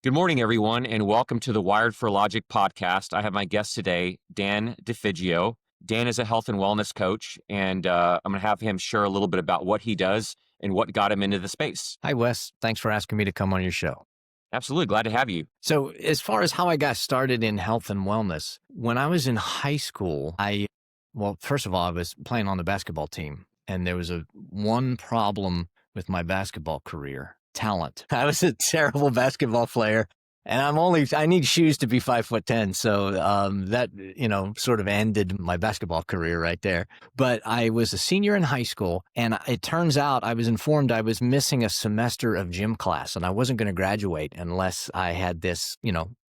Good morning, everyone, and welcome to the Wired for Logic podcast. I have my guest today, Dan DeFigio. Dan is a health and wellness coach, and I'm going to have him share a little bit about what he does and what got him into the space. Hi, Wes. Thanks for asking me to come on your show. Absolutely. Glad to have you. So, as far as how I got started in health and wellness, when I was in high school, first of all, I was playing on the basketball team, and there was one problem with my basketball career: talent. I was a terrible basketball player, and I need shoes to be 5'10". So that, sort of ended my basketball career right there. But I was a senior in high school, and it turns out I was informed I was missing a semester of gym class, and I wasn't going to graduate unless I had this,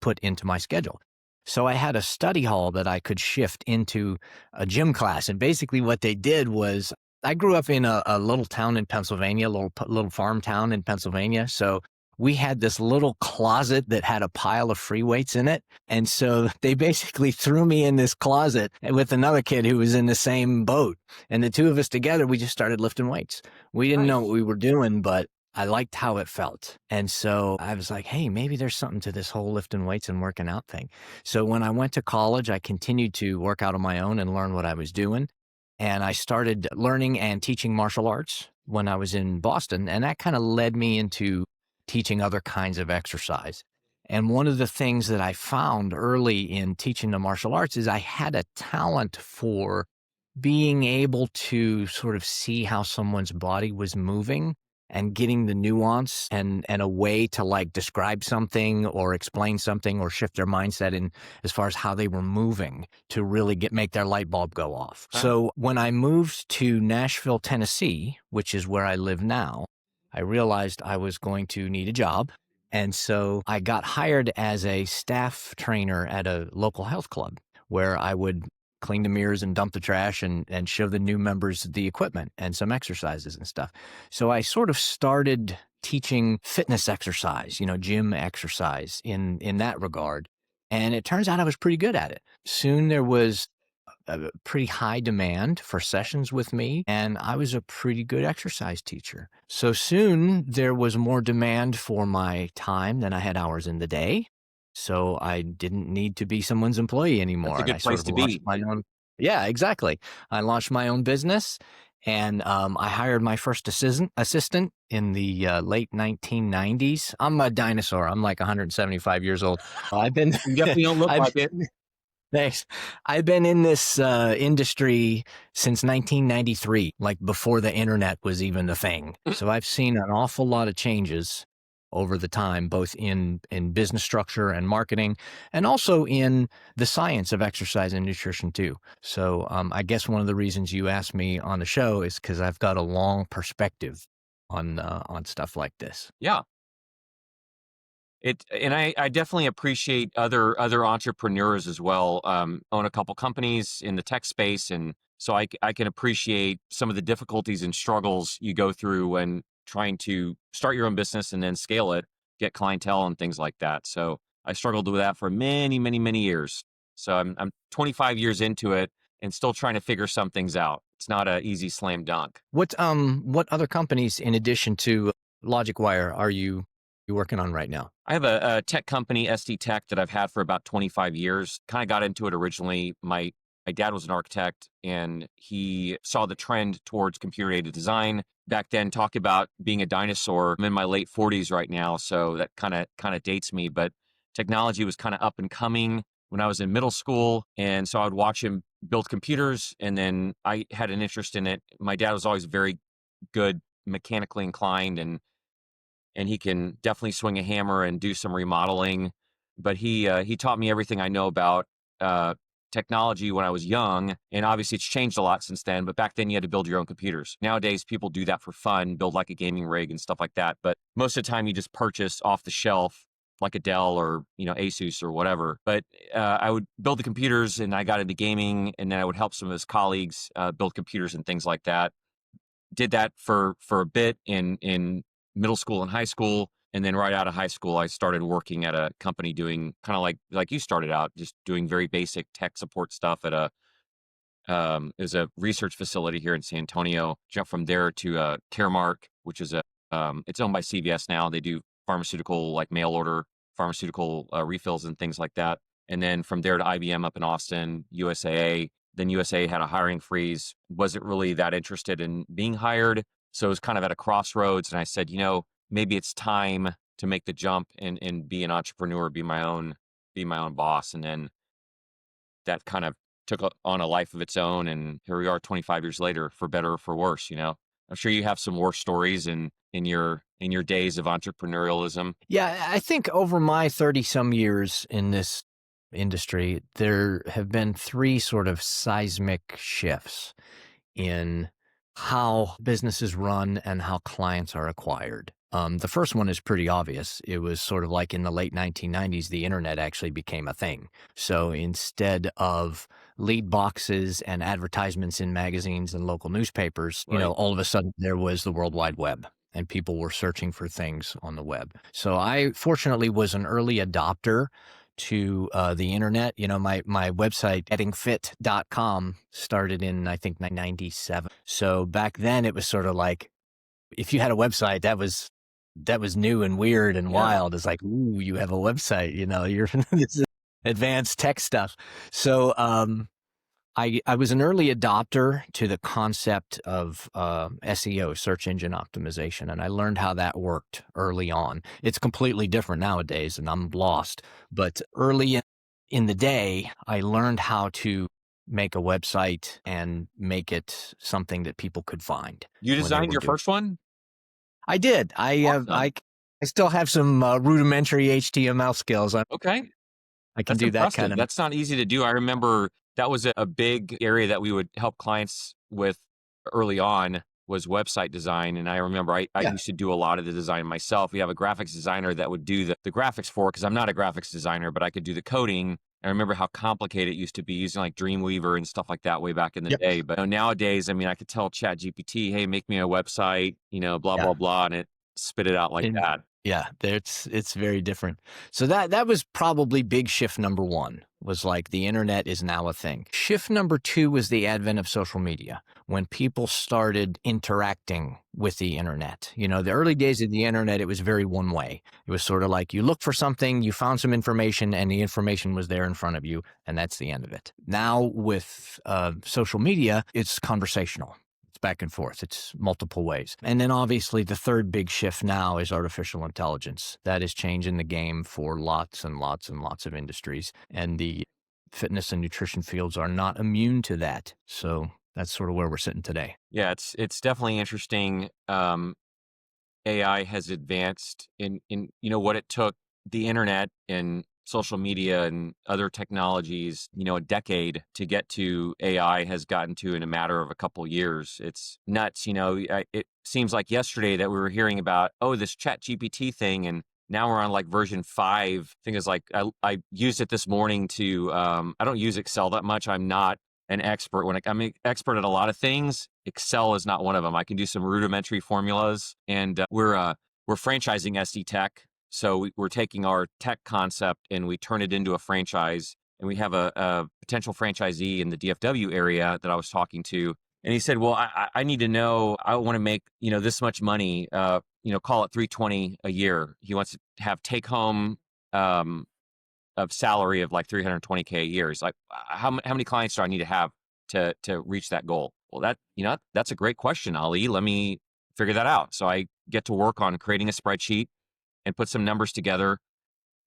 put into my schedule. So I had a study hall that I could shift into a gym class. And basically what they did was, I grew up in a little town in Pennsylvania, little farm town in Pennsylvania. So we had this little closet that had a pile of free weights in it. And so they basically threw me in this closet with another kid who was in the same boat. And the two of us together, we just started lifting weights. We didn't know what we were doing, but I liked how it felt. And so I was like, hey, maybe there's something to this whole lifting weights and working out thing. So when I went to college, I continued to work out on my own and learn what I was doing. And I started learning and teaching martial arts when I was in Boston. And that kind of led me into teaching other kinds of exercise. And one of the things that I found early in teaching the martial arts is I had a talent for being able to sort of see how someone's body was moving and getting the nuance and a way to like describe something or explain something or shift their mindset in as far as how they were moving to really make their light bulb go off. Wow. So when I moved to Nashville, Tennessee, which is where I live now, I realized I was going to need a job. And so I got hired as a staff trainer at a local health club where I would clean the mirrors and dump the trash and show the new members the equipment and some exercises and stuff. So I sort of started teaching fitness exercise, gym exercise in that regard. And it turns out I was pretty good at it. Soon there was a pretty high demand for sessions with me, and I was a pretty good exercise teacher. So soon there was more demand for my time than I had hours in the day. So I didn't need to be someone's employee anymore. That's a good place to be. Yeah, exactly. I launched my own business, and I hired my first assistant in the late 1990s. I'm a dinosaur. I'm like 175 years old. You definitely don't look like it. Thanks. I've been in this industry since 1993, like before the internet was even a thing. So I've seen an awful lot of changes over the time, both in business structure and marketing, and also in the science of exercise and nutrition too. So I guess one of the reasons you asked me on the show is because I've got a long perspective on stuff like this. Yeah. I definitely appreciate other entrepreneurs as well. Own a couple companies in the tech space, and so I can appreciate some of the difficulties and struggles you go through when trying to start your own business and then scale it, get clientele and things like that. So I struggled with that for many, many, many years. So I'm 25 years into it and still trying to figure some things out. It's not an easy slam dunk. What other companies in addition to LogicWire are you working on right now? I have a tech company, SD Tech, that I've had for about 25 years. Kind of got into it originally. My dad was an architect, and he saw the trend towards computer-aided design. Back then, talk about being a dinosaur. I'm in my late 40s right now, so that kind of dates me. But technology was kind of up and coming when I was in middle school, and so I would watch him build computers, and then I had an interest in it. My dad was always very good, mechanically inclined, and he can definitely swing a hammer and do some remodeling. But he taught me everything I know about technology when I was young, and obviously it's changed a lot since then. But back then you had to build your own computers. Nowadays people do that for fun, build like a gaming rig and stuff like that. But most of the time you just purchase off the shelf, like a Dell or Asus or whatever. But I would build the computers, and I got into gaming, and then I would help some of his colleagues build computers and things like that. Did that for a bit in middle school and high school. And then right out of high school, I started working at a company doing kind of like you started out, just doing very basic tech support stuff at it was a research facility here in San Antonio. Jumped from there to Caremark, which is it's owned by CVS now. They do pharmaceutical like mail order pharmaceutical refills and things like that. And then from there to IBM up in Austin, USAA. Then USAA had a hiring freeze, wasn't really that interested in being hired. So it was kind of at a crossroads. And I said, maybe it's time to make the jump and be an entrepreneur, be my own boss. And then that kind of took on a life of its own. And here we are 25 years later, for better or for worse. I'm sure you have some war stories in your days of entrepreneurialism. Yeah, I think over my 30 some years in this industry, there have been three sort of seismic shifts in how businesses run and how clients are acquired. The first one is pretty obvious. It was sort of like in the late 1990s, the internet actually became a thing. So instead of lead boxes and advertisements in magazines and local newspapers, Right. all of a sudden there was the World Wide Web and people were searching for things on the web. So I fortunately was an early adopter to the internet. My website, gettingfit.com, started in, I think, 97. So back then it was sort of like, if you had a website, that was new and weird and Yeah. wild. It's like, ooh, you have a website, you're this is advanced tech stuff. So I was an early adopter to the concept of SEO, search engine optimization, and I learned how that worked early on. It's completely different nowadays, and I'm lost. But early in the day, I learned how to make a website and make it something that people could find. You designed your first one? I did. Awesome. I still have some rudimentary HTML skills. Okay. I can That's do that impressive. kind of. That's not easy to do. I remember that was a big area that we would help clients with early on, was website design. And I remember I Yeah. used to do a lot of the design myself. We have a graphics designer that would do the graphics for, because I'm not a graphics designer, but I could do the coding. I remember how complicated it used to be using like Dreamweaver and stuff like that way back in the Yep. day. But nowadays, I mean, I could tell ChatGPT, hey, make me a website, blah, Yeah. blah, blah, and it spit it out like And that. yeah, it's very different. So that was probably big shift number one, was like the internet is now a thing. Shift number two was the advent of social media, when people started interacting with the internet. The early days of the internet, it was very one way. It was sort of like you looked for something, you found some information, and the information was there in front of you, and that's the end of it. Now with social media, it's conversational. Back and forth. It's multiple ways. And then obviously the third big shift now is artificial intelligence. That is changing the game for lots and lots and lots of industries. And the fitness and nutrition fields are not immune to that. So that's sort of where we're sitting today. Yeah, it's definitely interesting. AI has advanced in what it took the internet and social media and other technologies, a decade to get to. AI has gotten to in a matter of a couple years. It's nuts. It seems like yesterday that we were hearing about, this ChatGPT thing, and now we're on like version 5. Thing is, like, I used it this morning to, I don't use Excel that much. I'm not an expert. I'm an expert at a lot of things. Excel is not one of them. I can do some rudimentary formulas, and we're franchising SD Tech. So we're taking our tech concept and we turn it into a franchise. And we have a potential franchisee in the DFW area that I was talking to. And he said, well, I need to know, I want to make, this much money, call it 320 a year. He wants to have take home of salary of like 320K a year. He's like, how many clients do I need to have to reach that goal? Well, that's a great question, Ali. Let me figure that out. So I get to work on creating a spreadsheet and put some numbers together.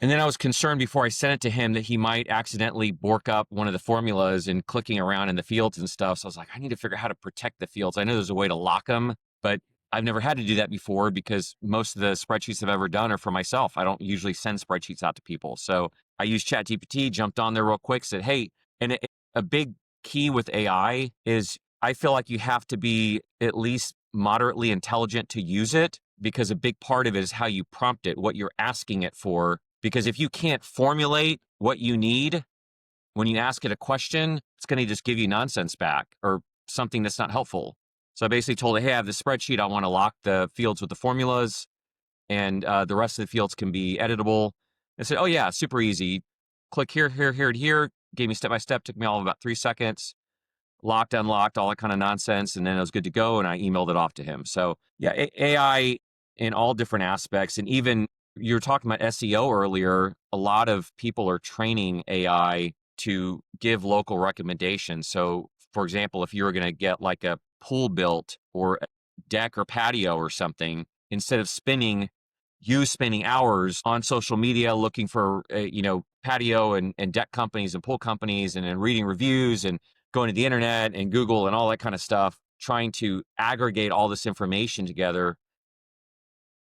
And then I was concerned before I sent it to him that he might accidentally bork up one of the formulas and clicking around in the fields and stuff. So I was like, I need to figure out how to protect the fields. I know there's a way to lock them, but I've never had to do that before because most of the spreadsheets I've ever done are for myself. I don't usually send spreadsheets out to people. So I used ChatGPT, jumped on there real quick, said, hey, and a big key with AI is I feel like you have to be at least moderately intelligent to use it, because a big part of it is how you prompt it, what you're asking it for. Because if you can't formulate what you need when you ask it a question, it's going to just give you nonsense back or something that's not helpful. So I basically told it, hey, I have this spreadsheet. I want to lock the fields with the formulas, and the rest of the fields can be editable. I said, oh yeah, super easy. Click here, here, here, and here. Gave me step by step. Took me all of about 3 seconds. Locked, unlocked, all that kind of nonsense. And then it was good to go. And I emailed it off to him. So yeah, AI in all different aspects. And even You were talking about SEO earlier. A lot of people are training AI to give local recommendations. So, for example, if you were going to get like a pool built or a deck or patio or something, instead of spending hours on social media looking for, patio and deck companies and pool companies and then reading reviews and going to the internet and Google and all that kind of stuff, trying to aggregate all this information together.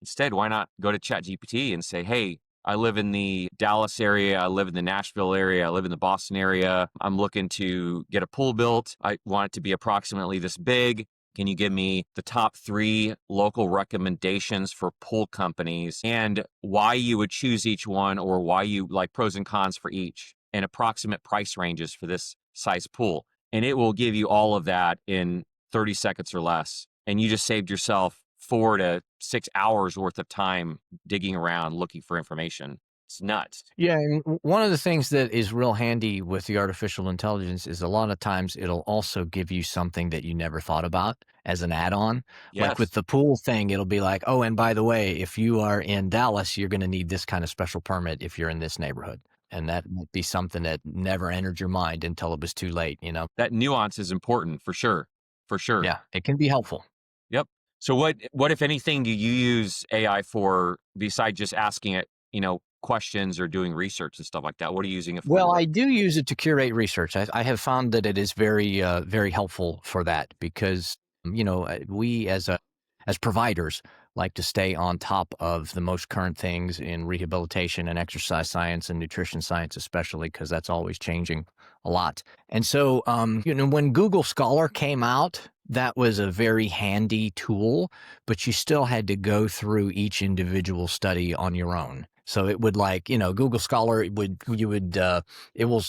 Instead, why not go to ChatGPT and say, hey, I live in the Dallas area, I live in the Nashville area, I live in the Boston area. I'm looking to get a pool built. I want it to be approximately this big. Can you give me the top 3 local recommendations for pool companies and why you would choose each one, or why you like pros and cons for each, and approximate price ranges for this size pool? And it will give you all of that in 30 seconds or less. And you just saved yourself 4 to 6 hours worth of time digging around looking for information. It's nuts. Yeah, and one of the things that is real handy with the artificial intelligence is a lot of times it'll also give you something that you never thought about as an add-on. Like with Yes, the pool thing, it'll be like, oh, and by the way, if you are in Dallas, you're going to need this kind of special permit if you're in this neighborhood. And that might be something that never entered your mind until it was too late. that nuance is important for sure. For sure. Yeah, it can be helpful. Yep. So what if anything do you use AI for besides just asking it, questions or doing research and stuff like that? What are you using it for? Well, I do use it to curate research. I have found that it is very, very helpful for that because, we as providers like to stay on top of the most current things in rehabilitation and exercise science and nutrition science, especially because that's always changing a lot. And so, when Google Scholar came out, that was a very handy tool, but you still had to go through each individual study on your own. So it would Google Scholar it will,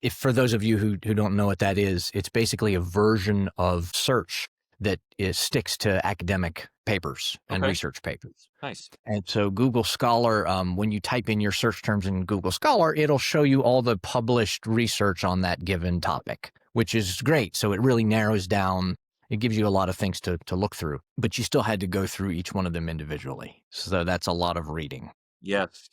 if for those of you who don't know what that is, it's basically a version of search that sticks to academic papers and Okay. research papers. Nice. And so Google Scholar, when you type in your search terms in Google Scholar, it'll show you all the published research on that given topic, which is great. So it really narrows down. It gives you a lot of things to look through, but you still had to go through each one of them individually. So that's a lot of reading. Yes.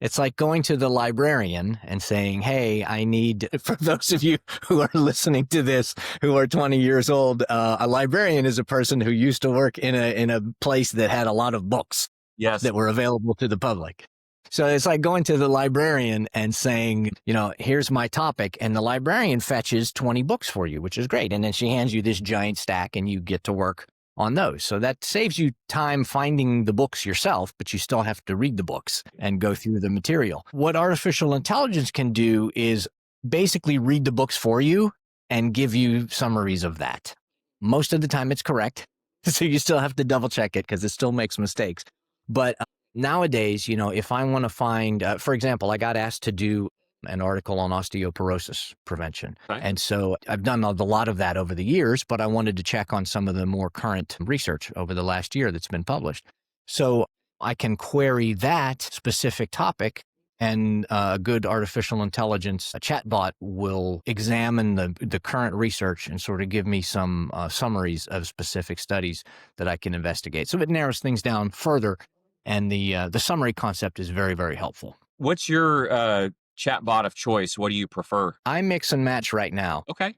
It's like going to the librarian and saying, hey, I need, for those of you who are listening to this, who are 20 years old, a librarian is a person who used to work in a place that had a lot of books Yes. that were available to the public. So it's like going to the librarian and saying, here's my topic. And the librarian fetches 20 books for you, which is great. And then she hands you this giant stack and you get to work on those. So that saves you time finding the books yourself, but you still have to read the books and go through the material. What artificial intelligence can do is basically read the books for you and give you summaries of that. Most of the time it's correct. So you still have to double check it because it still makes mistakes. But nowadays, if I want to find, for example, I got asked to do an article on osteoporosis prevention. Okay. And so I've done a lot of that over the years, but I wanted to check on some of the more current research over the last year that's been published. So I can query that specific topic, and a good artificial intelligence chatbot will examine the current research and sort of give me some summaries of specific studies that I can investigate. So it narrows things down further, and the summary concept is very, very helpful. What's your chatbot of choice? What do you prefer? I mix and match right now. Okay.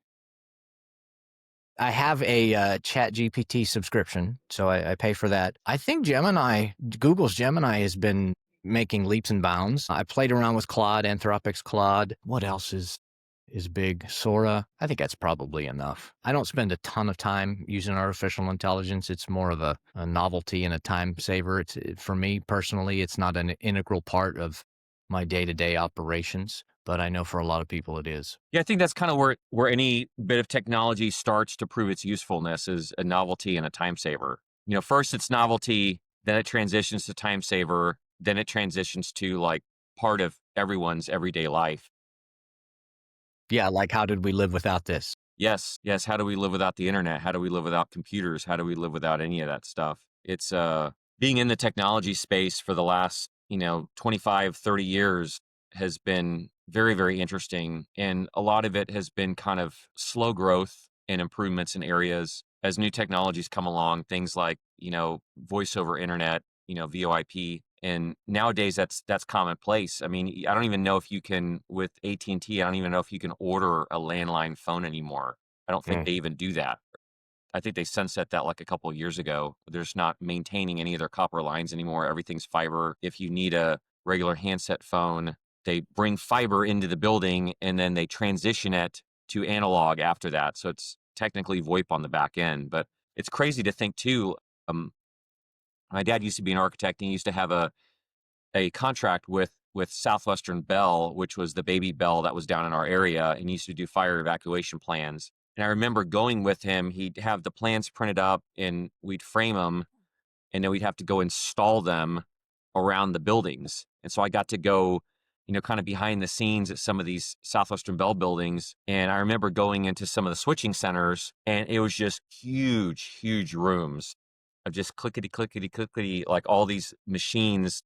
I have a ChatGPT subscription, so I pay for that. I think Google's Gemini has been making leaps and bounds. I played around with Claude, Anthropic's Claude. What else is big? Sora. I think that's probably enough. I don't spend a ton of time using artificial intelligence. It's more of a novelty and a time saver. For me personally, it's not an integral part of my day-to-day operations, but I know for a lot of people it is. Yeah, I think that's kind of where any bit of technology starts to prove its usefulness, is a novelty and a time saver. First it's novelty, then it transitions to time saver, then it transitions to like part of everyone's everyday life. Yeah, like how did we live without this? Yes. Yes. How do we live without the internet? How do we live without computers? How do we live without any of that stuff? It's being in the technology space for the last, 25, 30 years has been very, very interesting. And a lot of it has been kind of slow growth and improvements in areas as new technologies come along, things like, voice over internet, VoIP, And nowadays that's commonplace. I mean, I don't even know if you can, with AT&T, I don't even know if you can order a landline phone anymore. I don't think Mm. they even do that. I think they sunset that like a couple of years ago. They're just not maintaining any of their copper lines anymore. Everything's fiber. If you need a regular handset phone, they bring fiber into the building and then they transition it to analog after that. So it's technically VoIP on the back end. But it's crazy to think too. Um, my dad used to be an architect and he used to have a contract with Southwestern Bell, which was the baby Bell that was down in our area, and he used to do fire evacuation plans. And I remember going with him. He'd have the plans printed up, and we'd frame them, and then we'd have to go install them around the buildings. And so I got to go, kind of behind the scenes at some of these Southwestern Bell buildings. And I remember going into some of the switching centers, and it was just huge, huge rooms of just clickety, clickety, clickety, like all these machines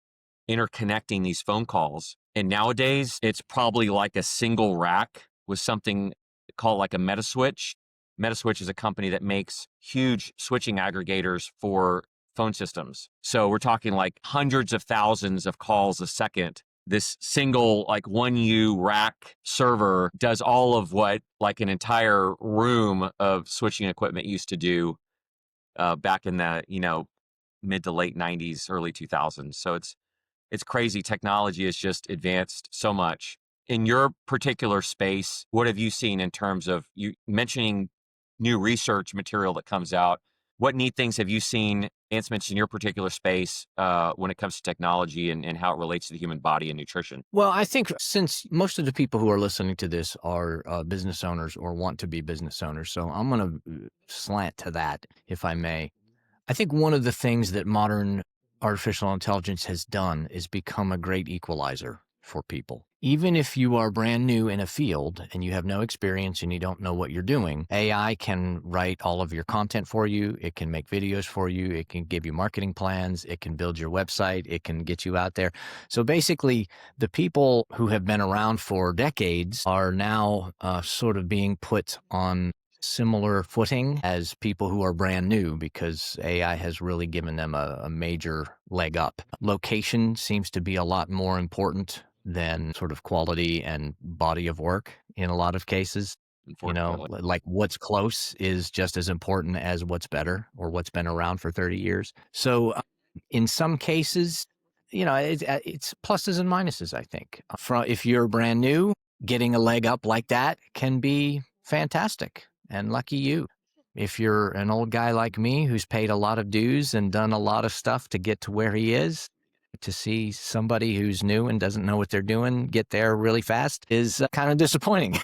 interconnecting these phone calls. And nowadays, it's probably like a single rack with something called like a Metaswitch. Metaswitch is a company that makes huge switching aggregators for phone systems. So we're talking like hundreds of thousands of calls a second. This single like 1U rack server does all of what like an entire room of switching equipment used to do back in the, mid to late 90s, early 2000s. So it's crazy. Technology has just advanced so much. In your particular space, what have you seen in terms of you mentioning new research material that comes out? What neat things have you seen, advancements in your particular space when it comes to technology and how it relates to the human body and nutrition? Well, I think since most of the people who are listening to this are business owners or want to be business owners, so I'm going to slant to that, if I may. I think one of the things that modern artificial intelligence has done is become a great equalizer for people. Even if you are brand new in a field and you have no experience and you don't know what you're doing, AI can write all of your content for you. It can make videos for you. It can give you marketing plans. It can build your website. It can get you out there. So basically, the people who have been around for decades are now sort of being put on similar footing as people who are brand new because AI has really given them a major leg up. Location seems to be a lot more important than sort of quality and body of work in a lot of cases. Unfortunately. Like what's close is just as important as what's better or what's been around for 30 years. So in some cases, it's pluses and minuses, I think. If you're brand new, getting a leg up like that can be fantastic and lucky you. If you're an old guy like me who's paid a lot of dues and done a lot of stuff to get to where he is, to see somebody who's new and doesn't know what they're doing get there really fast is kind of disappointing.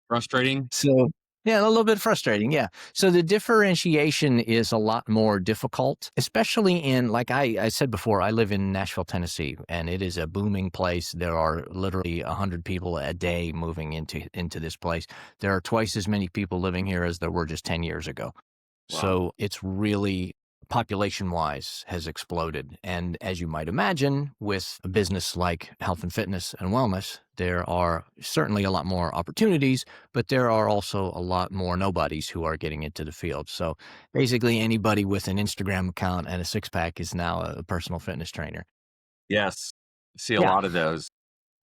Frustrating? So, yeah, a little bit frustrating. Yeah. So the differentiation is a lot more difficult, especially in, like I said before, I live in Nashville, Tennessee, and it is a booming place. There are literally 100 people a day moving into this place. There are twice as many people living here as there were just 10 years ago. Wow. So it's really, population-wise, has exploded. And as you might imagine, with a business like health and fitness and wellness, there are certainly a lot more opportunities, but there are also a lot more nobodies who are getting into the field. So basically anybody with an Instagram account and a six-pack is now a personal fitness trainer. Yes. See a Yeah. lot of those.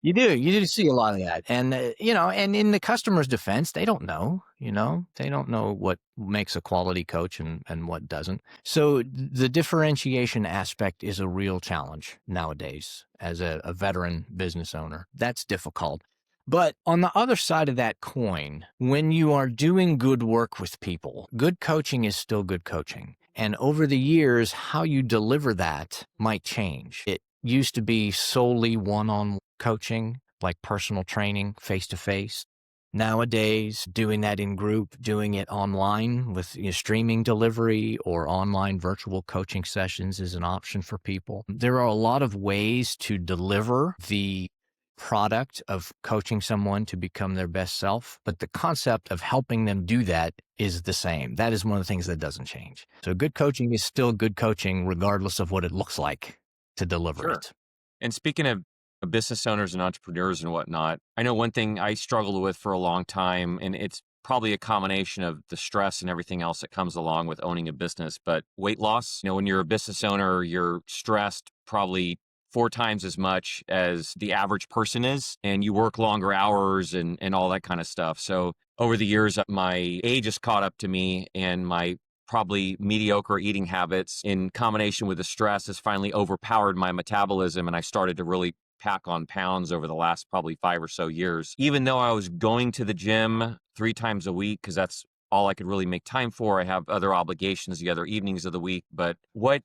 You do see a lot of that. And, and in the customer's defense, they don't know, they don't know what makes a quality coach and what doesn't. So the differentiation aspect is a real challenge nowadays as a veteran business owner. That's difficult. But on the other side of that coin, when you are doing good work with people, good coaching is still good coaching. And over the years, how you deliver that might change. It used to be solely one-on-one coaching, like personal training, face-to-face. Nowadays, doing that in group, doing it online with streaming delivery or online virtual coaching sessions is an option for people. There are a lot of ways to deliver the product of coaching someone to become their best self, but the concept of helping them do that is the same. That is one of the things that doesn't change. So good coaching is still good coaching regardless of what it looks like to deliver Sure. it. And speaking of business owners and entrepreneurs and whatnot, I know one thing I struggled with for a long time, and it's probably a combination of the stress and everything else that comes along with owning a business, but weight loss. When you're a business owner, you're stressed probably 4 times as much as the average person is, and you work longer hours and all that kind of stuff. So over the years, my age has caught up to me, and my probably mediocre eating habits in combination with the stress has finally overpowered my metabolism, and I started to really pack on pounds over the last probably 5 or so years. Even though I was going to the gym 3 times a week, because that's all I could really make time for. I have other obligations the other evenings of the week. But what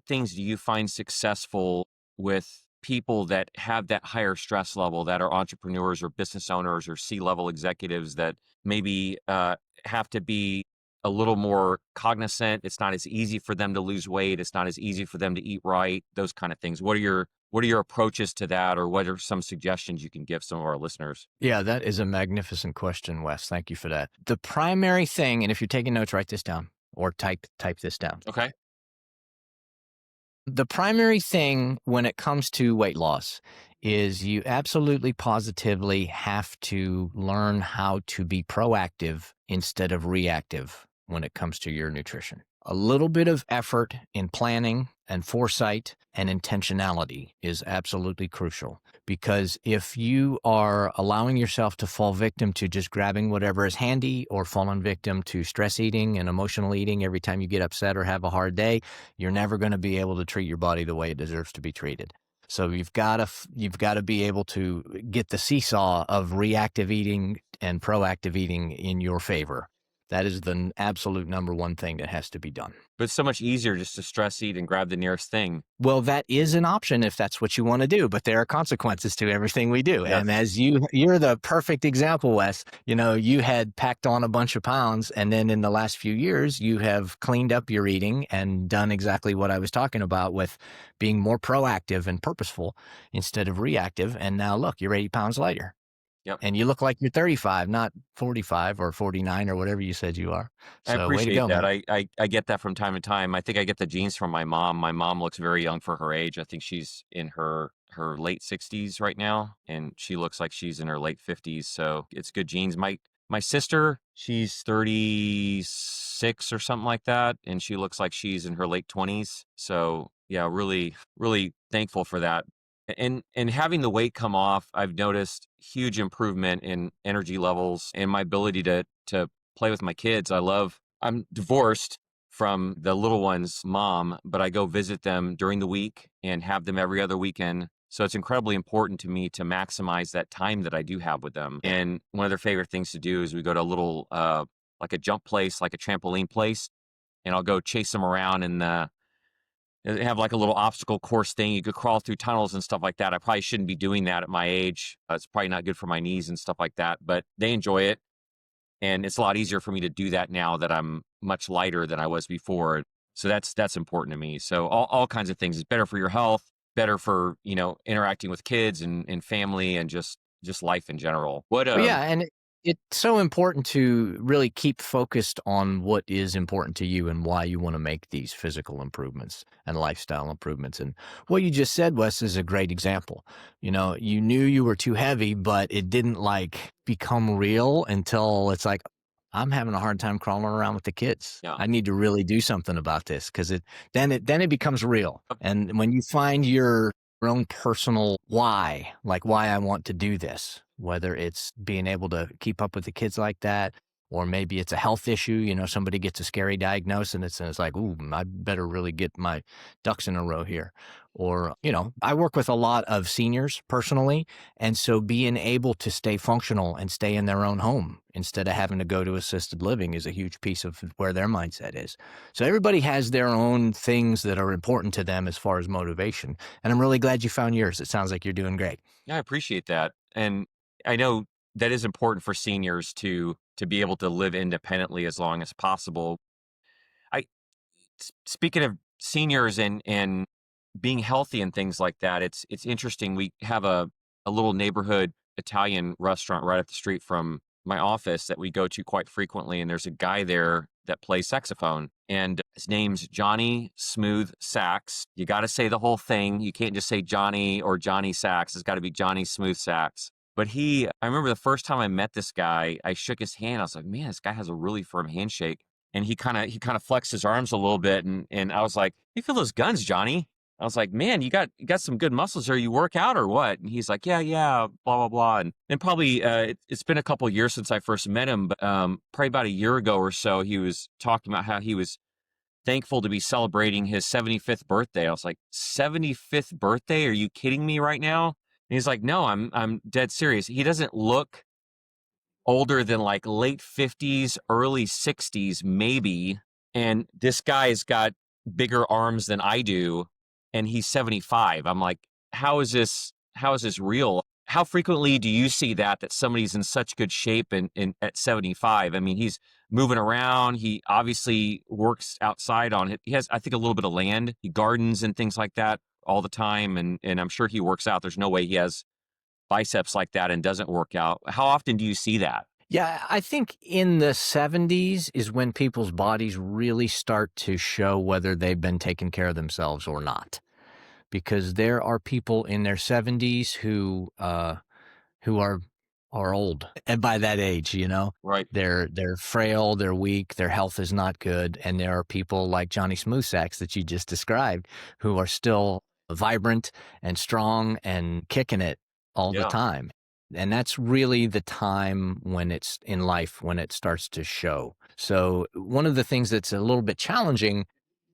things do you find successful with people that have that higher stress level, that are entrepreneurs or business owners or C-level executives that maybe have to be a little more cognizant? It's not as easy for them to lose weight. It's not as easy for them to eat right. Those kind of things. What are your approaches to that, or what are some suggestions you can give some of our listeners? Yeah, that is a magnificent question, Wes. Thank you for that. The primary thing, and if you're taking notes, write this down or type this down. Okay. The primary thing when it comes to weight loss is you absolutely positively have to learn how to be proactive instead of reactive when it comes to your nutrition. A little bit of effort in planning and foresight and intentionality is absolutely crucial, because if you are allowing yourself to fall victim to just grabbing whatever is handy, or falling victim to stress eating and emotional eating every time you get upset or have a hard day, you're never going to be able to treat your body the way it deserves to be treated. So you've got to be able to get the seesaw of reactive eating and proactive eating in your favor. That is the absolute number one thing that has to be done. But it's so much easier just to stress eat and grab the nearest thing. Well, that is an option if that's what you want to do, but there are consequences to everything we do. Yes. And as you're the perfect example, Wes. You had packed on a bunch of pounds, and then in the last few years, you have cleaned up your eating and done exactly what I was talking about with being more proactive and purposeful instead of reactive. And now look, you're 80 pounds lighter. Yep. And you look like you're 35, not 45 or 49 or whatever you said you are. I So way to appreciate go, that. man. I get that from time to time. I think I get the genes from my mom. My mom looks very young for her age. I think she's in her late 60s right now, and she looks like she's in her late 50s. So it's good genes. My sister, she's 36 or something like that, and she looks like she's in her late 20s. So yeah, really, really thankful for that. And having the weight come off, I've noticed huge improvement in energy levels and my ability to play with my kids. I'm divorced from the little one's mom, but I go visit them during the week and have them every other weekend. So it's incredibly important to me to maximize that time that I do have with them. And one of their favorite things to do is we go to a little, like a jump place, like a trampoline place, and I'll go chase them around in the. They have like a little obstacle course thing. You could crawl through tunnels and stuff like that. I probably shouldn't be doing that at my age. It's probably not good for my knees and stuff like that, but they enjoy it. And it's a lot easier for me to do that now that I'm much lighter than I was before. So that's important to me. So all kinds of things. It's better for your health, better for, interacting with kids and family, and just life in general. Well, yeah, and it's so important to really keep focused on what is important to you and why you want to make these physical improvements and lifestyle improvements. And what you just said, Wes, is a great example. You knew you were too heavy, but it didn't become real until it's like, I'm having a hard time crawling around with the kids. Yeah. I need to really do something about this, because then it becomes real. And when you find your own personal why, like why I want to do this, whether it's being able to keep up with the kids like that, or maybe it's a health issue, somebody gets a scary diagnosis and it's like, ooh, I better really get my ducks in a row here. Or, I work with a lot of seniors personally. And so being able to stay functional and stay in their own home instead of having to go to assisted living is a huge piece of where their mindset is. So everybody has their own things that are important to them as far as motivation. And I'm really glad you found yours. It sounds like you're doing great. Yeah, I appreciate that. And I know that is important for seniors to be able to live independently as long as possible. I Speaking of seniors and being healthy and things like that, it's interesting. We have a little neighborhood Italian restaurant right up the street from my office that we go to quite frequently, and there's a guy there that plays saxophone, and his name's Johnny Smooth Sax. You got to say the whole thing. You can't just say Johnny or Johnny Sax. It's got to be Johnny Smooth Sax. But I remember the first time I met this guy, I shook his hand. I was like, man, this guy has a really firm handshake. And he kind of flexed his arms a little bit, and I was like, you feel those guns, Johnny? I was like, man, you got some good muscles there. You work out or what? And he's like, yeah, blah blah blah. And probably it's been a couple years since I first met him, but probably about a year ago or so, he was talking about how he was thankful to be celebrating his 75th birthday. I was like, 75th birthday? Are you kidding me right now? And he's like, no, I'm dead serious. He doesn't look older than like late 50s, early 60s, maybe. And this guy's got bigger arms than I do, and he's 75. I'm like, how is this real? How frequently do you see that somebody's in such good shape and at 75? I mean, he's moving around. He obviously works outside on it. He has, I think, a little bit of land. He gardens and things like that all the time. And I'm sure he works out. There's no way he has biceps like that and doesn't work out. How often do you see that? Yeah, I think in the 70s is when people's bodies really start to show whether they've been taking care of themselves or not. Because there are people in their 70s who are old, and by that age, Right. they're frail, they're weak, their health is not good, and there are people like Johnny Smoothsacks that you just described who are still vibrant and strong and kicking it all the Yeah. time. And that's really the time when it's in life when it starts to show. So one of the things that's a little bit challenging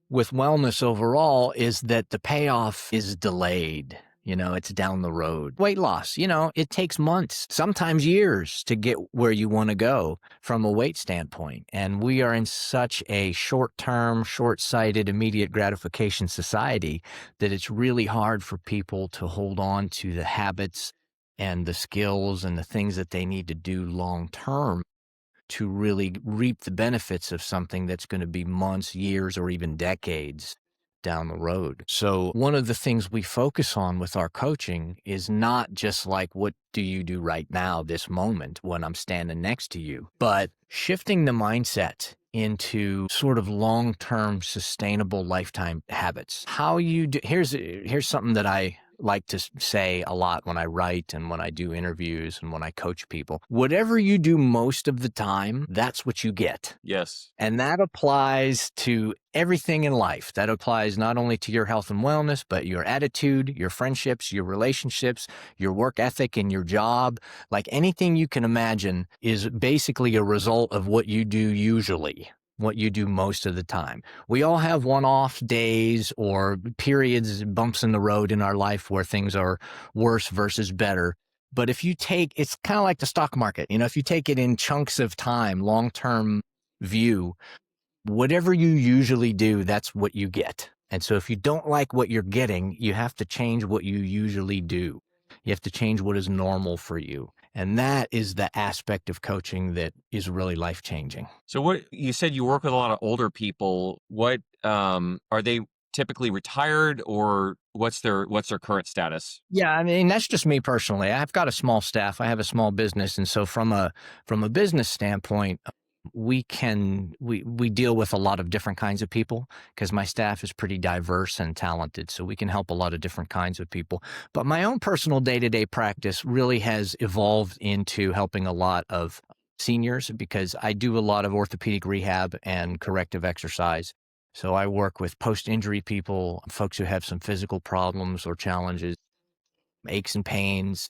with wellness overall is that the payoff is delayed. It's down the road. Weight loss, it takes months, sometimes years to get where you want to go from a weight standpoint. And we are in such a short-term, short-sighted, immediate gratification society that it's really hard for people to hold on to the habits and the skills and the things that they need to do long-term to really reap the benefits of something that's going to be months, years, or even decades down the road. So one of the things we focus on with our coaching is not just like, what do you do right now, this moment when I'm standing next to you, but shifting the mindset into sort of long-term sustainable lifetime habits. How you do, here's something that I like to say a lot when I write and when I do interviews and when I coach people. Whatever you do most of the time, that's what you get. Yes. And that applies to everything in life. That applies not only to your health and wellness, but your attitude, your friendships, your relationships, your work ethic and your job. Like anything you can imagine is basically a result of what you do usually, what you do most of the time. We all have one-off days or periods, bumps in the road in our life where things are worse versus better. But if you take, it's kind of like the stock market, if you take it in chunks of time, long-term view, whatever you usually do, that's what you get. And so if you don't like what you're getting, you have to change what you usually do. You have to change what is normal for you. And that is the aspect of coaching that is really life-changing. So what you said, you work with a lot of older people. What are they typically retired, or what's their current status? Yeah, I mean, that's just me personally. I've got a small staff. I have a small business. And so from a business standpoint, we deal with a lot of different kinds of people because my staff is pretty diverse and talented. So we can help a lot of different kinds of people. But my own personal day-to-day practice really has evolved into helping a lot of seniors because I do a lot of orthopedic rehab and corrective exercise. So I work with post-injury people, folks who have some physical problems or challenges, aches and pains,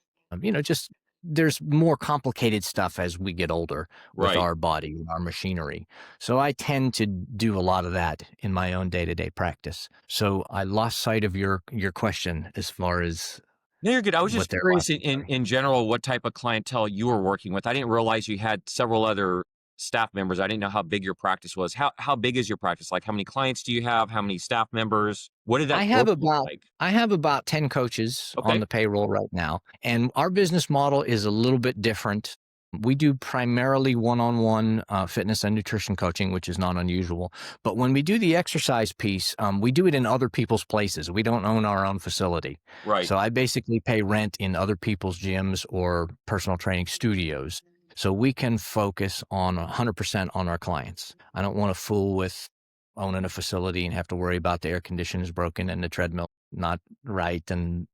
just there's more complicated stuff as we get older with Right. our body, our machinery. So I tend to do a lot of that in my own day-to-day practice. So I lost sight of your question as far as No, you're good. I was what just their curious life is. in general what type of clientele you were working with. I didn't realize you had several other staff members. I didn't know how big your practice was. How big is your practice? Like, how many clients do you have? How many staff members? What did that I have book look about like? I have about 10 coaches on Okay. the payroll right now, and our business model is a little bit different. We do primarily one-on-one fitness and nutrition coaching, which is not unusual. But when we do the exercise piece, we do it in other people's places. We don't own our own facility. Right. So I basically pay rent in other people's gyms or personal training studios. So we can focus on 100% on our clients. I don't want to fool with owning a facility and have to worry about the air conditioners broken and the treadmill not right. And,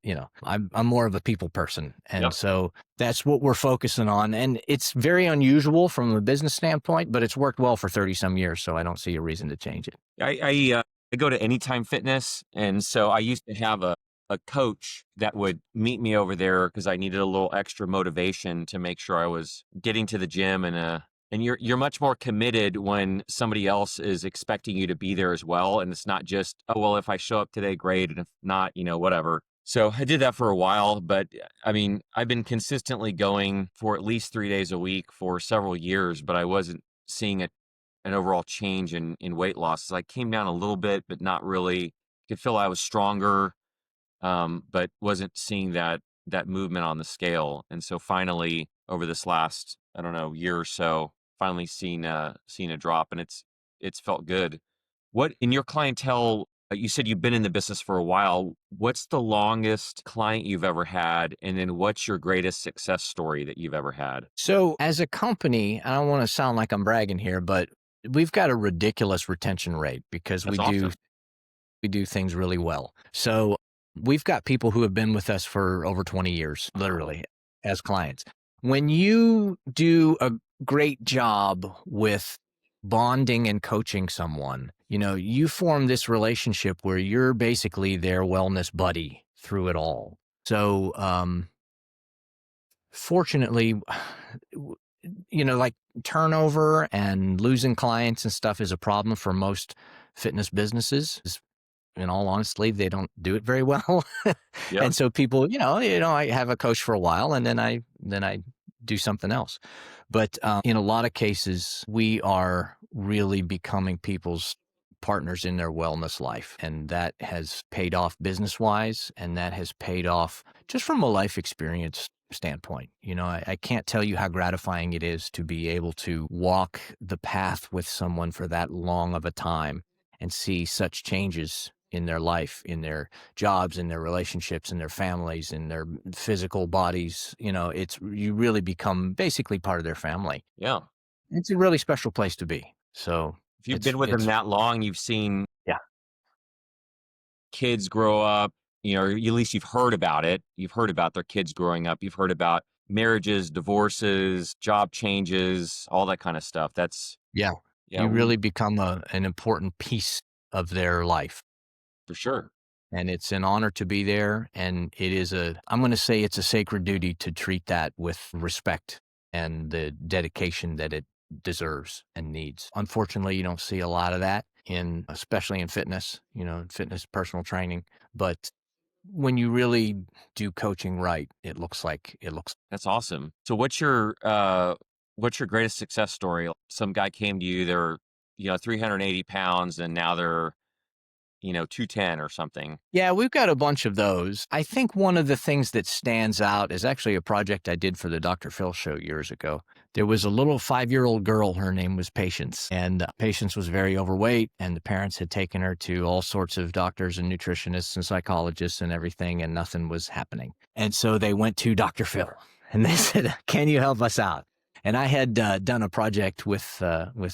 I'm more of a people person. And Yep. so that's what we're focusing on. And it's very unusual from a business standpoint, but it's worked well for 30 some years. So I don't see a reason to change it. I I go to Anytime Fitness, and so I used to have a coach that would meet me over there because I needed a little extra motivation to make sure I was getting to the gym, and you're much more committed when somebody else is expecting you to be there as well, and it's not just, oh well, if I show up today, great, and if not, whatever. So I did that for a while, but I mean, I've been consistently going for at least 3 days a week for several years, but I wasn't seeing an overall change in weight loss. So I came down a little bit, but not really. Could feel I was stronger, but wasn't seeing that movement on the scale. And so finally, over this last, I don't know, year or so, finally seen a drop, and it's felt good. What in your clientele? You said you've been in the business for a while. What's the longest client you've ever had, and then what's your greatest success story that you've ever had? So as a company, I don't want to sound like I'm bragging here, but we've got a ridiculous retention rate because That's awesome. we do things really well. So we've got people who have been with us for over 20 years, literally, as clients. When you do a great job with bonding and coaching someone, you form this relationship where you're basically their wellness buddy through it all. So, fortunately, like turnover and losing clients and stuff is a problem for most fitness businesses. In all honesty, they don't do it very well. Yeah. And so people, I have a coach for a while and then I do something else. But in a lot of cases, we are really becoming people's partners in their wellness life. And that has paid off business wise. And that has paid off just from a life experience standpoint. I can't tell you how gratifying it is to be able to walk the path with someone for that long of a time and see such changes in their life, in their jobs, in their relationships, in their families, in their physical bodies. You really become basically part of their family. Yeah. It's a really special place to be. So If you've it's been with them it's that long, you've seen yeah. kids grow up, or at least you've heard about it. You've heard about their kids growing up. You've heard about marriages, divorces, job changes, all that kind of stuff. Yeah. Yeah, You really become an important piece of their life. for sure. And it's an honor to be there. And I'm going to say it's a sacred duty to treat that with respect and the dedication that it deserves and needs. Unfortunately, you don't see a lot of that especially in fitness, fitness, personal training. But when you really do coaching right, it looks. That's awesome. So what's your greatest success story? Some guy came to you, they're, 380 pounds, and now they're, 210 or something. Yeah, we've got a bunch of those. I think one of the things that stands out is actually a project I did for the Dr. Phil show years ago. There was a little 5-year-old girl. Her name was Patience, and Patience was very overweight, and the parents had taken her to all sorts of doctors and nutritionists and psychologists and everything, and nothing was happening. And so they went to Dr. Phil, and they said, "Can you help us out?" And I had done a project with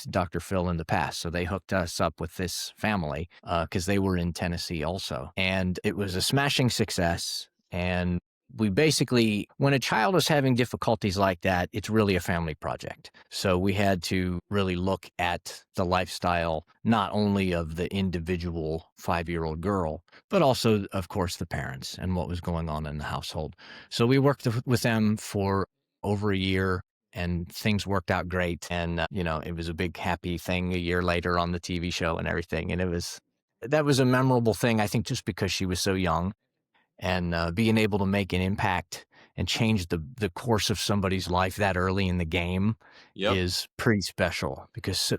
Dr. Phil in the past, so they hooked us up with this family because they were in Tennessee also, and it was a smashing success. And we basically, when a child is having difficulties like that, it's really a family project. So we had to really look at the lifestyle, not only of the individual 5-year-old girl, but also, of course, the parents and what was going on in the household. So we worked with them for over a year, and things worked out great. And, it was a big happy thing a year later on the TV show and everything. And that was a memorable thing, I think, just because she was so young, and being able to make an impact and change the course of somebody's life that early in the game Yep. is pretty special. Because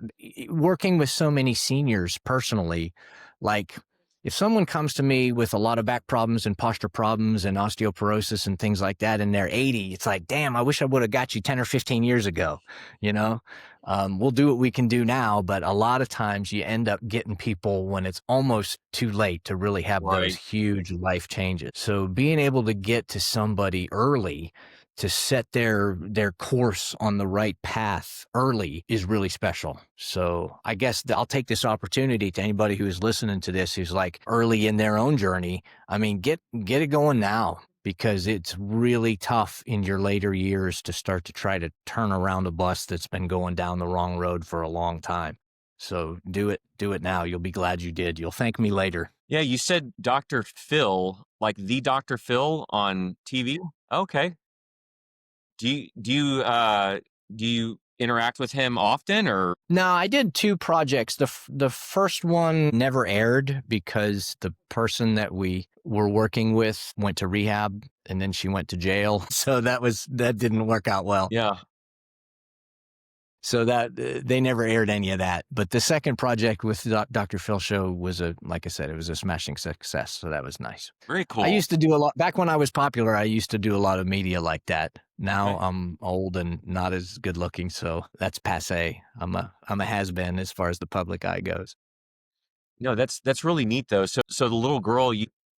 working with so many seniors personally, like if someone comes to me with a lot of back problems and posture problems and osteoporosis and things like that and they're 80, it's like, damn, I wish I would have got you 10 or 15 years ago. you know we'll do what we can do now, but a lot of times you end up getting people when it's almost too late to really have those Right. huge life changes. So being able to get to somebody early to set their course on the right path early is really special. So I guess I'll take this opportunity to anybody who is listening to this who's like early in their own journey. I mean, get it going now, because it's really tough in your later years to start to try to turn around a bus that's been going down the wrong road for a long time. So do it now. You'll be glad you did. You'll thank me later. Yeah, you said Dr. Phil, like the Dr. Phil on TV? Okay. Do you interact with him often, or? No, I did 2 projects. The first one never aired because the person that we were working with went to rehab and then she went to jail. So that didn't work out well. Yeah. So that they never aired any of that. But the second project with the Dr. Phil show was like I said, it was a smashing success. So that was nice. Very cool. I used to do a lot back when I was popular. I used to do a lot of media like that. Now Okay. I'm old and not as good looking, so that's passé. I'm a has-been as far as the public eye goes. No, that's really neat though. So the little girl,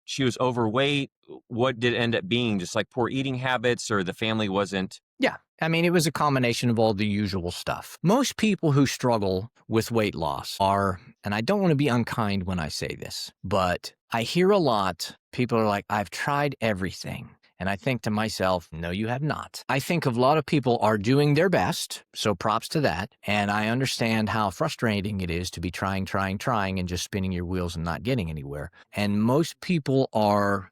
she was overweight. What did it end up being? Just like poor eating habits, or the family wasn't? Yeah. I mean, it was a combination of all the usual stuff. Most people who struggle with weight loss are, and I don't want to be unkind when I say this, but I hear a lot, people are like, I've tried everything. And I think to myself, no, you have not. I think a lot of people are doing their best, so props to that. And I understand how frustrating it is to be trying, and just spinning your wheels and not getting anywhere. And most people are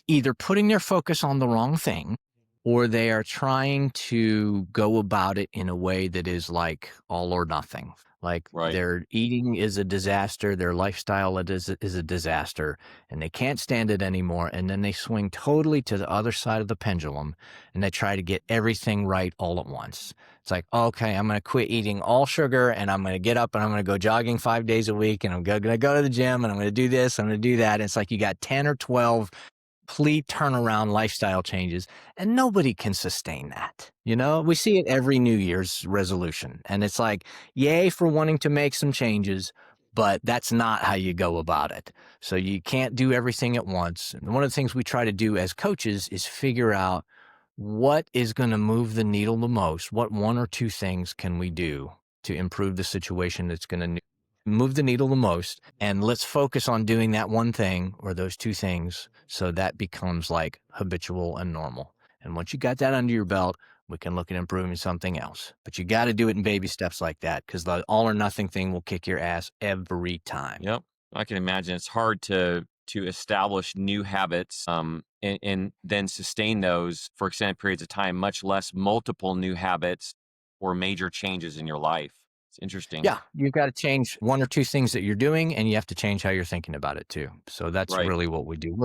either putting their focus on the wrong thing or they are trying to go about it in a way that is like all or nothing. Like Right. their eating is a disaster, their lifestyle is a disaster, and they can't stand it anymore. And then they swing totally to the other side of the pendulum and they try to get everything right all at once. It's like, okay, I'm going to quit eating all sugar and I'm going to get up and I'm going to go jogging 5 days a week and I'm going to go to the gym and I'm going to do this, I'm going to do that. And it's like you got 10 or 12 complete turnaround lifestyle changes, and nobody can sustain that. You know, we see it every New Year's resolution, and it's like, yay for wanting to make some changes, but that's not how you go about it. So you can't do everything at once. And one of the things we try to do as coaches is figure out what is going to move the needle the most. What 1 or 2 things can we do to improve the situation that's going to move the needle the most, and let's focus on doing that one thing or those 2 things so that becomes like habitual and normal. And once you got that under your belt, we can look at improving something else. But you got to do it in baby steps like that, because the all or nothing thing will kick your ass every time. Yep. I can imagine it's hard to establish new habits, and then sustain those for extended periods of time, much less multiple new habits or major changes in your life. It's interesting. Yeah, you've got to change 1 or 2 things that you're doing, and you have to change how you're thinking about it too. So that's Right. really what we do.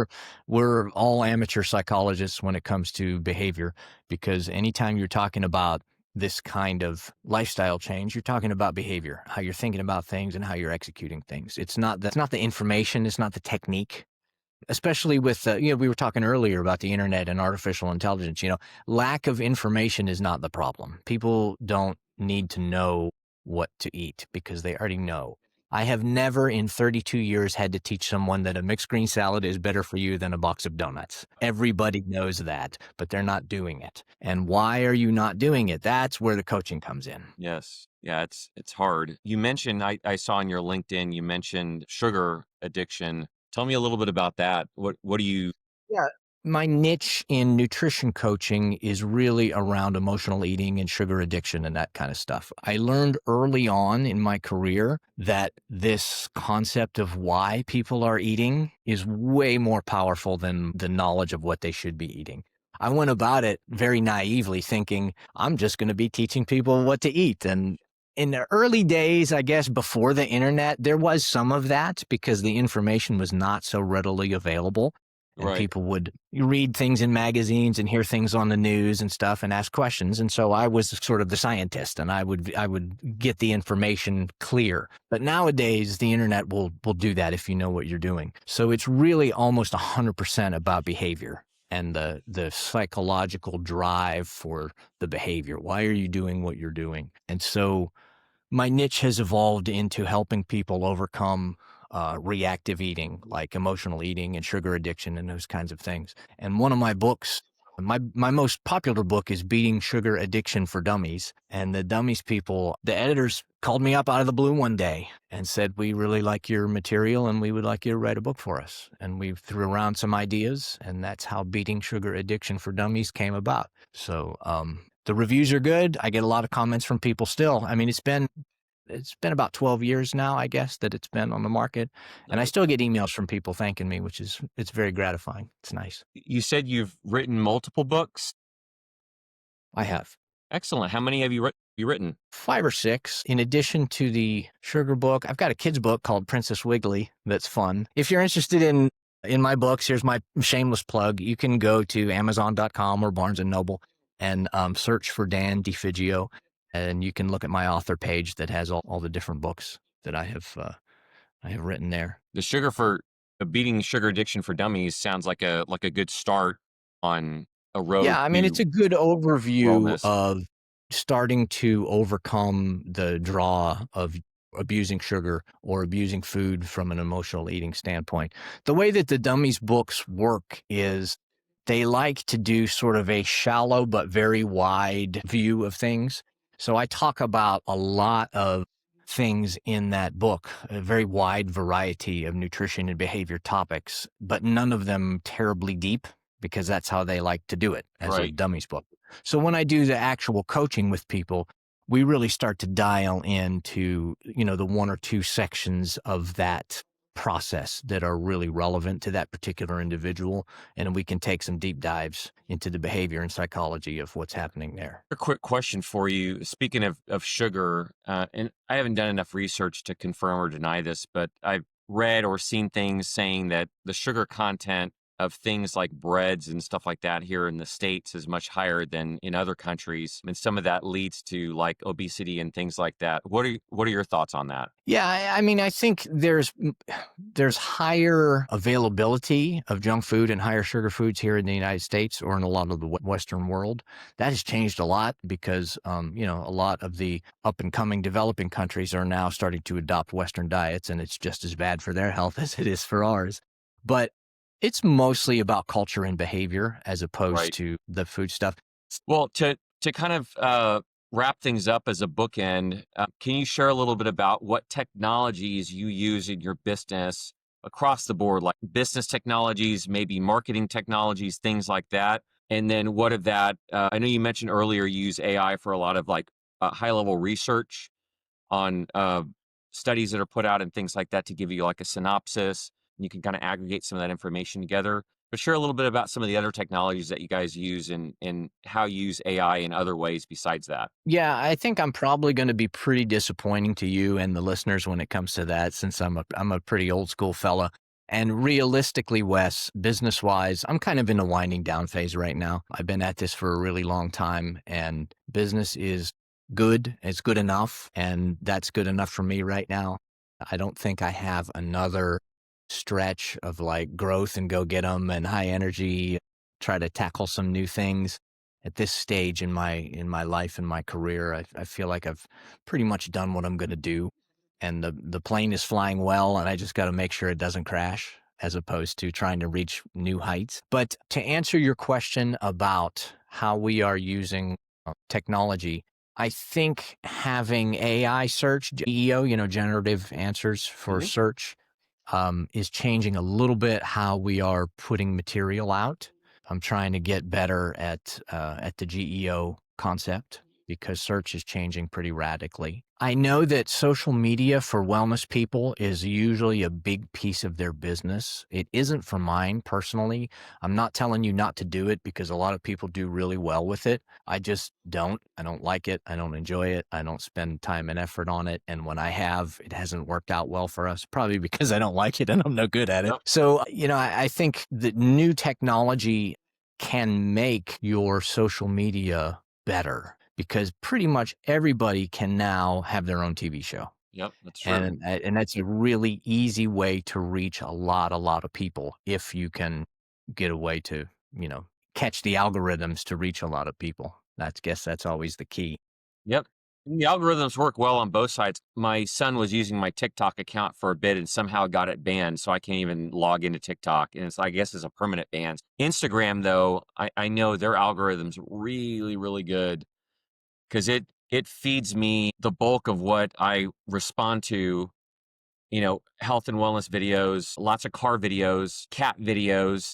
We're all amateur psychologists when it comes to behavior, because anytime you're talking about this kind of lifestyle change, you're talking about behavior, how you're thinking about things and how you're executing things. That's not the information, it's not the technique. Especially with, we were talking earlier about the internet and artificial intelligence. Lack of information is not the problem. People don't need to know what to eat because they already know. I have never in 32 years had to teach someone that a mixed green salad is better for you than a box of donuts. Everybody knows that, but they're not doing it. And why are you not doing it? That's where the coaching comes in. Yes. Yeah, it's hard. You mentioned, I saw on your LinkedIn, you mentioned sugar addiction. Tell me a little bit about that. What do you? Yeah. My niche in nutrition coaching is really around emotional eating and sugar addiction and that kind of stuff. I learned early on in my career that this concept of why people are eating is way more powerful than the knowledge of what they should be eating. I went about it very naively thinking I'm just going to be teaching people what to eat. And in the early days, I guess before the internet, there was some of that because the information was not so readily available. And Right. people would read things in magazines and hear things on the news and stuff and ask questions. And so I was sort of the scientist, and I would get the information clear. But nowadays, the internet will do that if you know what you're doing. So it's really almost 100% about behavior and the psychological drive for the behavior. Why are you doing what you're doing? And so my niche has evolved into helping people overcome reactive eating, like emotional eating and sugar addiction and those kinds of things. And one of my books, my most popular book is Beating Sugar Addiction for Dummies. And the Dummies people, the editors called me up out of the blue one day and said, we really like your material and we would like you to write a book for us. And we threw around some ideas, and that's how Beating Sugar Addiction for Dummies came about. So the reviews are good. I get a lot of comments from people still. I mean, it's been it's been about 12 years now, I guess, that it's been on the market. And I Okay. still get emails from people thanking me, it's very gratifying. It's nice. You said you've written multiple books. I have Excellent. How many have you written? 5 or 6. In addition to the sugar book, I've got a kid's book called Princess Wiggly that's fun. If you're interested in my books, here's my shameless plug. You can go to Amazon.com or Barnes and Noble and search for Dan DeFigio, and you can look at my author page that has all the different books that I have written there. The sugar for beating sugar addiction for dummies sounds like a good start on a road Yeah, I mean, it's to a good overview wellness. of starting to overcome the draw of abusing sugar or abusing food from an emotional eating standpoint. The way that the Dummies books work is they like to do sort of a shallow but very wide view of things. So I talk about a lot of things in that book, a very wide variety of nutrition and behavior topics, but none of them terribly deep because that's how they like to do it as a Right. Dummies book. So when I do the actual coaching with people, we really start to dial into, the one or two sections of that process that are really relevant to that particular individual. And we can take some deep dives into the behavior and psychology of what's happening there. A quick question for you. Speaking of sugar, and I haven't done enough research to confirm or deny this, but I've read or seen things saying that the sugar content of things like breads and stuff like that here in the States is much higher than in other countries. And some of that leads to like obesity and things like that. What are your thoughts on that? Yeah, I mean, I think there's higher availability of junk food and higher sugar foods here in the United States or in a lot of the Western world. That has changed a lot because, a lot of the up and coming developing countries are now starting to adopt Western diets, and it's just as bad for their health as it is for ours. But it's mostly about culture and behavior as opposed Right. to the food stuff. Well, to kind of wrap things up as a bookend, can you share a little bit about what technologies you use in your business across the board, like business technologies, maybe marketing technologies, things like that? And then what of that? I know you mentioned earlier you use AI for a lot of like high level research on studies that are put out and things like that to give you like a synopsis. And you can kind of aggregate some of that information together. But share a little bit about some of the other technologies that you guys use and how you use AI in other ways besides that. Yeah, I think I'm probably going to be pretty disappointing to you and the listeners when it comes to that, since I'm a pretty old school fella. And realistically, Wes, business wise, I'm kind of in a winding down phase right now. I've been at this for a really long time, and business is good. It's good enough, and that's good enough for me right now. I don't think I have another stretch of like growth and go get them and high energy, try to tackle some new things at this stage in my life and my career. I feel like I've pretty much done what I'm going to do, and the plane is flying well, and I just got to make sure it doesn't crash, as opposed to trying to reach new heights. But to answer your question about how we are using technology, I think having AI search, GEO, generative answers for Hmm. search, is changing a little bit how we are putting material out. I'm trying to get better at the GEO concept because search is changing pretty radically. I know that social media for wellness people is usually a big piece of their business. It isn't for mine personally. I'm not telling you not to do it because a lot of people do really well with it. I just don't. I don't like it. I don't enjoy it. I don't spend time and effort on it. And when I have, it hasn't worked out well for us, probably because I don't like it and I'm no good at it. Yep. So, I think that new technology can make your social media better because pretty much everybody can now have their own TV show. Yep. That's true. And that's a really easy way to reach a lot of people if you can get a way to, catch the algorithms to reach a lot of people. Guess that's always the key. Yep. And the algorithms work well on both sides. My son was using my TikTok account for a bit and somehow got it banned, so I can't even log into TikTok. And I guess it's a permanent ban. Instagram, though, I know their algorithms really, really good because it feeds me the bulk of what I respond to. Health and wellness videos, lots of car videos, cat videos,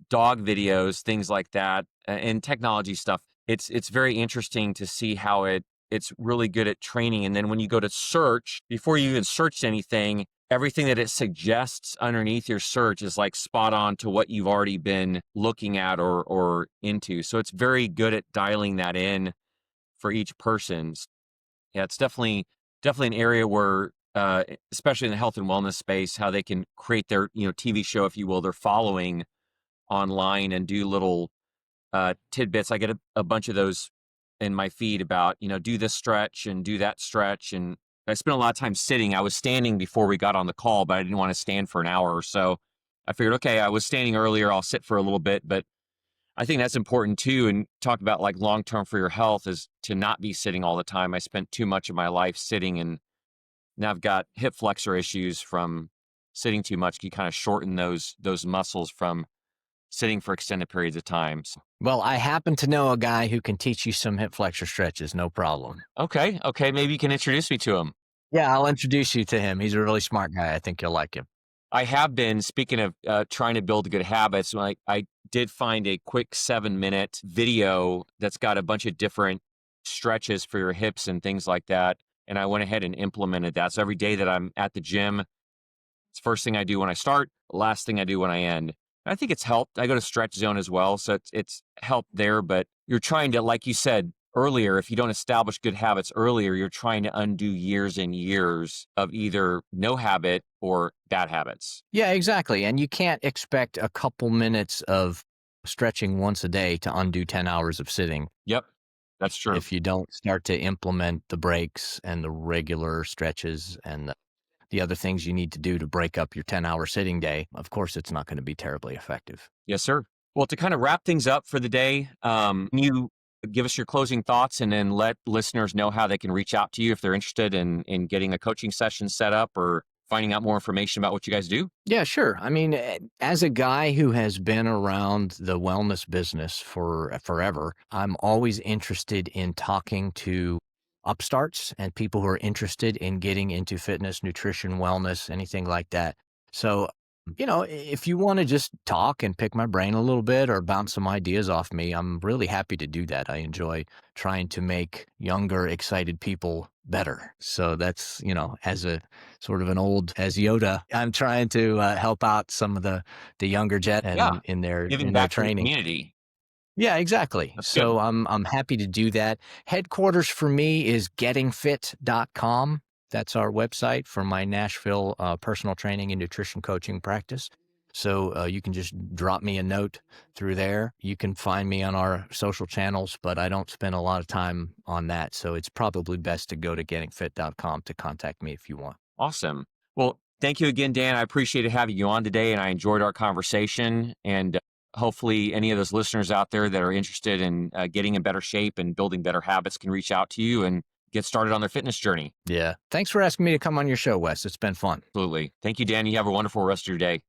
dog videos, things like that, and technology stuff. It's very interesting to see how it it's really good at training. And then when you go to search, before you even search anything, everything that it suggests underneath your search is like spot on to what you've already been looking at or into. So it's very good at dialing that in for each person's. Yeah, it's definitely an area where, especially in the health and wellness space, how they can create their TV show, if you will, their following online and do little tidbits. I get a bunch of those in my feed about, do this stretch and do that stretch. And I spent a lot of time sitting. I was standing before we got on the call, but I didn't want to stand for an hour or so. I figured, okay, I was standing earlier. I'll sit for a little bit. But I think that's important too. And talk about like long term for your health is to not be sitting all the time. I spent too much of my life sitting, and now I've got hip flexor issues from sitting too much. You kind of shorten those muscles from sitting for extended periods of time. Well, I happen to know a guy who can teach you some hip flexor stretches, no problem. Okay. Maybe you can introduce me to him. Yeah, I'll introduce you to him. He's a really smart guy. I think you'll like him. I have been, speaking of trying to build good habits, I did find a quick 7-minute video that's got a bunch of different stretches for your hips and things like that. And I went ahead and implemented that. So every day that I'm at the gym, it's the first thing I do when I start, last thing I do when I end. And I think it's helped. I go to Stretch Zone as well. So it's helped there. But you're trying to, like you said earlier, if you don't establish good habits earlier, you're trying to undo years and years of either no habit or bad habits. Yeah, exactly. And you can't expect a couple minutes of stretching once a day to undo 10 hours of sitting. Yep, that's true. If you don't start to implement the breaks and the regular stretches and the other things you need to do to break up your 10-hour sitting day, of course, it's not going to be terribly effective. Yes, sir. Well, to kind of wrap things up for the day, can you give us your closing thoughts and then let listeners know how they can reach out to you if they're interested in getting a coaching session set up or finding out more information about what you guys do? Yeah, sure. I mean, as a guy who has been around the wellness business for forever, I'm always interested in talking to upstarts and people who are interested in getting into fitness, nutrition, wellness, anything like that. So, if you want to just talk and pick my brain a little bit or bounce some ideas off me, I'm really happy to do that. I enjoy trying to make younger, excited people better. So that's, as a sort of an old, as Yoda, I'm trying to help out some of the younger jet and in their Giving back to the training. community. Yeah, exactly. That's So good. I'm happy to do that. Headquarters for me is gettingfit.com. That's our website for my Nashville personal training and nutrition coaching practice. So you can just drop me a note through there. You can find me on our social channels, but I don't spend a lot of time on that. So it's probably best to go to gettingfit.com to contact me if you want. Awesome. Well, thank you again, Dan. I appreciated having you on today, and I enjoyed our conversation. And hopefully any of those listeners out there that are interested in getting in better shape and building better habits can reach out to you and get started on their fitness journey. Yeah. Thanks for asking me to come on your show, Wes. It's been fun. Absolutely. Thank you, Dan. You have a wonderful rest of your day.